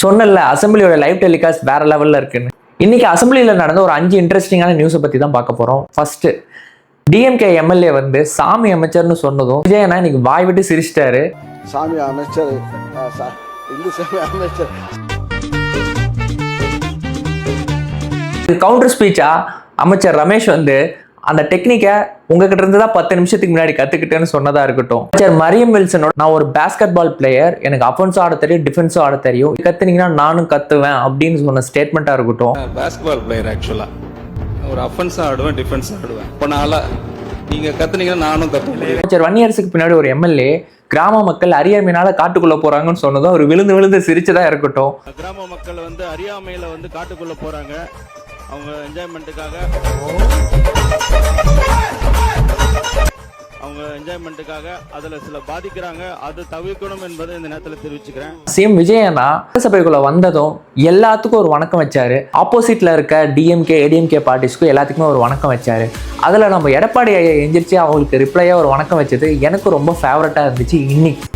சொன்னல அசம்பிளியோட live telecast வேற லெவல்ல இருக்குன்னு. இன்னைக்கு அசம்பிளியில் நடந்த ஒரு 5 இன்ட்ரெஸ்டிங்கான நியூஸை பத்தி தான் பார்க்க போறோம். ஃபர்ஸ்ட், டிஎம்கே எம்எல்ஏ வந்து சாமி அமைச்சர்னு சொன்னதும் விஜயனா இன்னைக்கு வாய் விட்டு சிரிச்சிட்டாரு. சாமி அமைச்சர், இந்து சாமி அமைச்சர். கவுண்டர் ஸ்பீச்சா அமைச்சர் ரமேஷ் வந்து அந்த டெக்னிக்கை உங்ககிட்ட இருந்து தான் 10 நிமிஷத்துக்கு முன்னாடி கத்துக்கிட்டேன்னு சொன்னதா இருக்கட்டும். அமைச்சர் மரியம் வில்சனோட நான் ஒரு பேஸ்கெட் பால் பிளேயர், எனக்கு அஃபென்ஸும் ஆட தெரியும் டிஃபென்ஸும் ஆட தெரியும், கத்துனீங்கன்னா நானும் கத்துவேன் அப்படின்னு சொன்ன ஸ்டேட்மெண்டா இருக்கட்டும். பேஸ்கெட் பால் பிளேயர் ஆக்சுவலா ஒரு அஃபென்ஸும் ஆடுவேன் டிஃபென்ஸும் ஆடுவேன். இப்போ நீங்க கத்துனீங்கன்னா நானும் கத்துவேன். அமைச்சர் 1 இயர்ஸ்க்கு பின்னாடி ஒரு எம்எல்ஏ கிராம மக்கள் அறியாமையினால காட்டுக்குள்ள போறாங்கன்னு சொன்னதும் ஒரு விழுந்து விழுந்து சிரிச்சதா இருக்கட்டும். கிராம மக்கள் வந்து அறியாமையில வந்து காட்டுக்குள்ள போறாங்க, அவங்க என்ஜாய்மெண்ட்டுக்காக அதுல சில பாதிக்கிறாங்க, அது தவிர்க்கணும் என்பதை இந்த நேரத்தில் தெரிவிச்சுக்கிறேன். சிஎம் விஜயனா சபைக்குள்ள வந்ததும் எல்லாத்துக்கும் ஒரு வணக்கம் வச்சாரு. ஆப்போசிட்ல இருக்க டிஎம்கே ஏடிஎம்கே பார்ட்டிஸ்க்கும் எல்லாத்துக்குமே ஒரு வணக்கம் வச்சாரு. அதுல நம்ம எடப்பாடி எந்திரிச்சு அவங்களுக்கு ரிப்ளையா ஒரு வணக்கம் வச்சது எனக்கு ரொம்ப ஃபேவரட்டா இருந்துச்சு. இன்னைக்கு